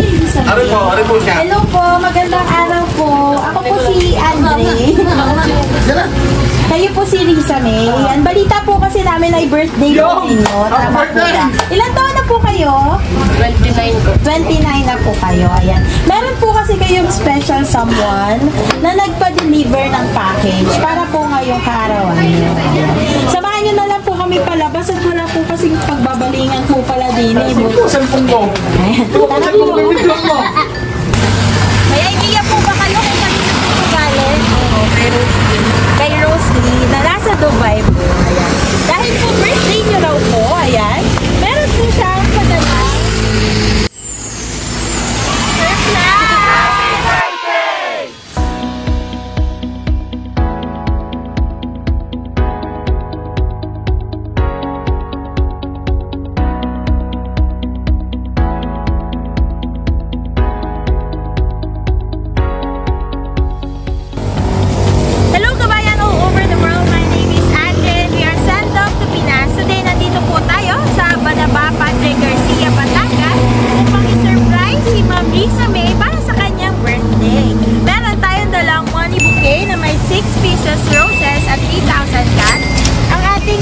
si Lisa. Ano po siya? Hello po, magandang araw po. Ako po si Andre. Kayo po si Risa May. Ang balita po kasi namin ay birthday po ninyo. Tama po ba? Ilan taon na po kayo? 29 ko. 29 na po kayo. Ayan. Meron po kasi kayong special someone na nagpa-deliver ng package para po ngayong kaarawan niyo. Samahan nyo na lang po kami palabas at wala po kasing pagbabalingan po pala din. Cellphone mo. Tara po. May idea po ba kayo kung kanina po galing? Oo, kay Rosalie na nasa Dubai po. Ayan. Dahil po birthday nyo raw po, ayan, meron po siyang padala.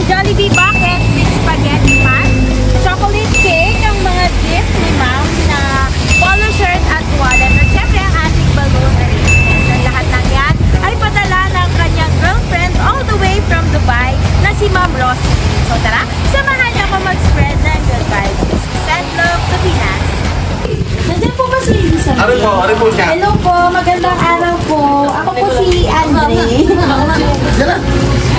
Jollibee bucket with spaghetti pan, chocolate cake, ang mga gift ni ma'am na polo shirt at wallet, at syempre ang ating balloon arrangement. Ang lahat ng yan ay padala ng kanyang girlfriend all the way from Dubai na si Ma'am Rosie. So tara, samahan niyo ako mag-spread ng good vibes. Send love to Pinas. Nandiyan po ba si Lisa? Ano po siya? Hello po, magandang araw po. Ako po si Andre.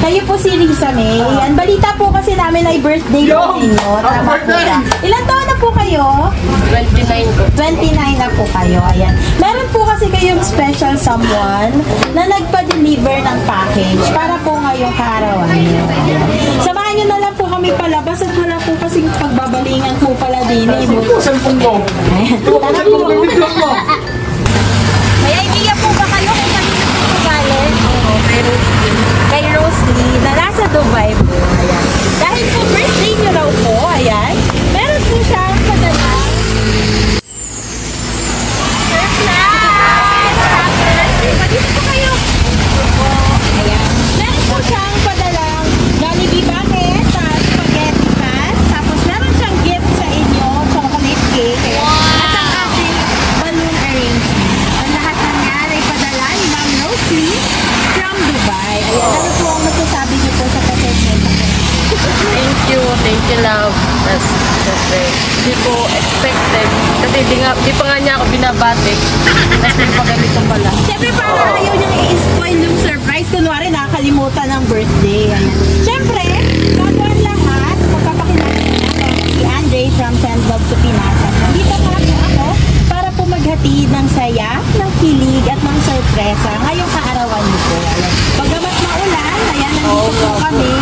Kayo po si Risa May. Ang balita po kasi namin ay birthday po ninyo. Tama po ba? Ilan taon na po kayo? 29 ko. 29 na po kayo. Ayan. Meron po kasi kayong special someone na nagpa-deliver ng package para po ngayong kaarawan niyo. Samahan nyo na lang po kami palabas at wala po kasing pagbabalingan po pala din. Cellphone mo. Tara po. May idea po ba kayo kung kanina po galing? Oo, kay Rosalie na nasa Dubai po. Ayan. Dahil po birthday nyo raw po, ayan, meron po siyang padala. Dito po kayo. Ayan. Meron po siyang padalang Jollibee bucket, spaghetti pan, tapos meron siyang gift sa inyo, chocolate cake, ayan. At ang ating balloon arrangement. Ang lahat ng yan ay padala ni Ma'am Rosie from Dubai. Ayan, ano po ang masasabi niyo po sa present? Thank you love. That's hindi ko expected. Kasi di pa nga niya ako binabati. Tapos hindi pa ganito pala. Siyempre parang ayaw niyang i-spoil yung surprise. Kunwari nakakalimutan ng birthday. Ayan. Siyempre, bago ang lahat, magpapakilala na si Andre from Send Love to Pinas. Nandito pa po ako para po maghatid ng saya, ng kilig at ng sorpresa ngayong kaarawan niyo po. Ayan. Pagamat maulan, ayan, nandito po kami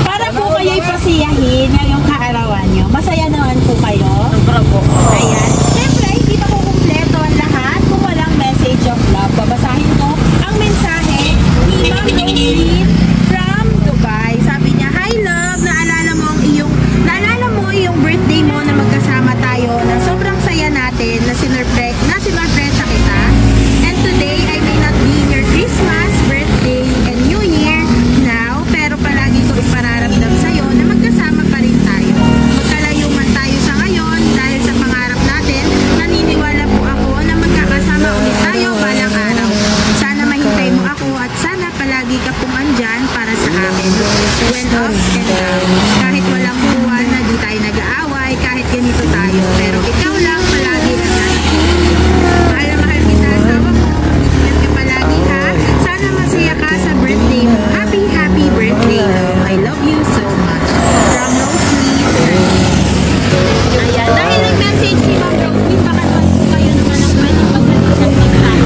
para po kayo'y pasiyahin ngayong kaarawan nyo. Masaya naman po kayo. Sobra po. Ayan. Siyempre, hindi pa po kumpleto ang lahat kung walang message of love. Babasahin ko ang mensahe ni Ma'am Rosie from Dubai. Sabi niya, "Hi love, naalala mo yung birthday mo na magkasama tayo na sobrang saya natin na sinurpresa kita. And today, I may not be in your Christmas, birthday, and New Year now, pero palagi ko ipararamdam sa'yo na magkasama pa rin tayo. Magkalayo man tayo sa ngayon dahil sa pangarap natin, naniniwala po ako na magkakasama ulit tayo balang araw. Sana mahintay mo ako at sana palagi ka pong andyan para sa akin. When ups and downs, kahit walang buwan na di tayo nag-aaway, kahit ganito tayo, pero ikaw lang palagi ang nasa. Mahal na mahal kita, asawa ko. Ingat ka palagi ha. Sana masaya ka sa birthday mo. Happy birthday love. I love you so much. From Rosie. Ayan. Dahil nag-message si Ma'am Rosie, baka naman po kayo naman ang pwede magsalit ng pagkakaan.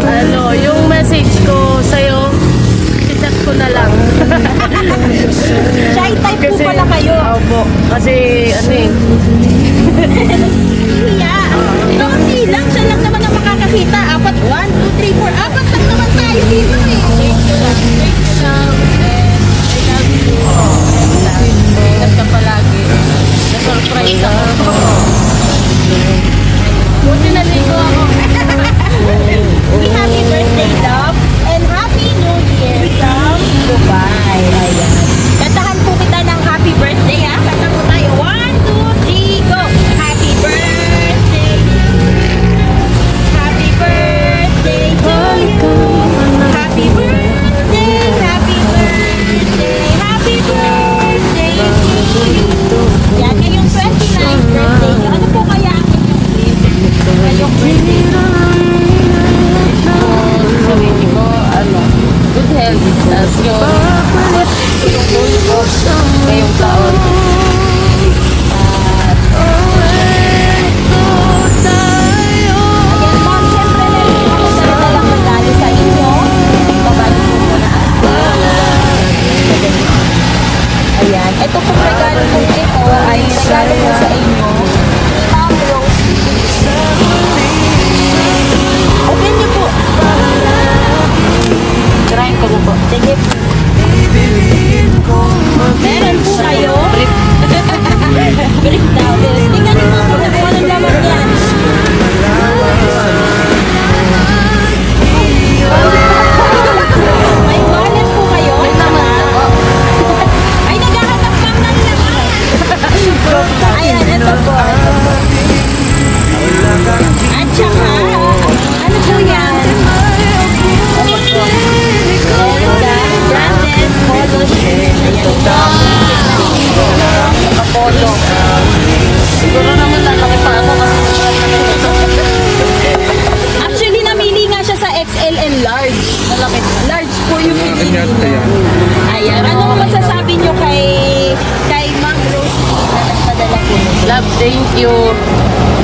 Ano, yung message ko sa'yo, chat ko na lang. Shy type po pala kayo. Opo. Kasi, ano eh. Hiya. Rosie lang. Siya lang naman ang makakakita. 1, 2, 3, 4. 4 lang naman tayo dito eh. Ingat ka palagi. Na-surprise ako.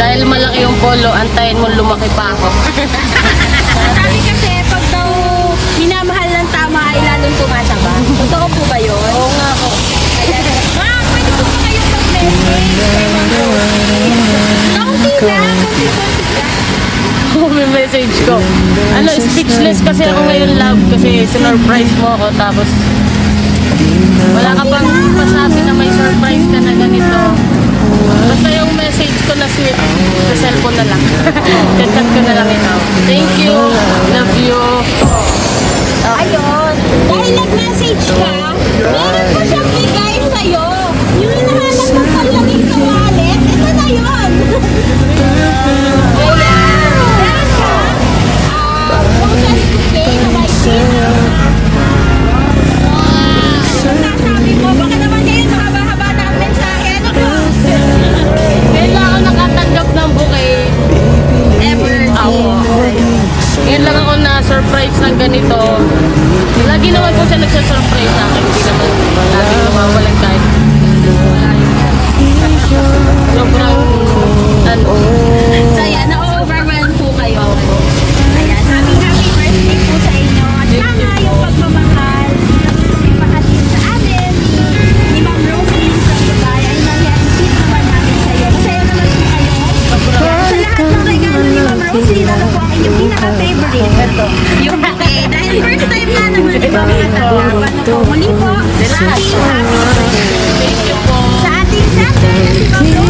Dahil malaki yung polo, antayin mo lumaki pa ako. Sabi kasi, pag daw minamahal ng tama ay lalong tumataba. Totoo po ba yun? Oo nga po. Ayan. Pwede po ba kayong mag-message? Kaunti lang. May message ko. Ano, speechless kasi ako ngayon, love, kasi sinurprise mo ako, tapos wala ka bang pasabi na may surprise ka na ganito. Basta yung message ko na sweet, sa cellphone na lang. Chat ko na lang ito. Thank you. Love you. Ayun. Dahil nag-message ka, meron po siyang bigay sa'yo. Yung hinahanap mo palaging sa wallet, ito na yun. Ayan. Meron ka. Process today na may sasabi mo, baka naman ngayon mahaba-haba na ang mensahe. Ano po? Ngayon lang ako nakatanggap ng bouquet. Ever. Ako. Ngayon lang ako na-surprise ng ganito. Lagi naman po siya nagsa-surprise sa akin. Hindi naman lagi nawawalan kahit sobrang ano. So yan, na-overwhelm po kayo. Ayan, happy birthday po sa inyo. At sana yung pagmamahal, ipahatid sa amin ni Ma'am Rosie sa Dubai ay mag-i-receive naman namin sa iyo. Masaya naman po kayo. Sa lahat ng regalo ni Ma'am Rosie, lalo po ang inyong pinaka-favorite. Ito, yung bouquet. Dahil first time na naman di ba mga tagap. Ano po, muli po, happy birthday. Thank you po. Sa ating center na si Ma'am Rosie.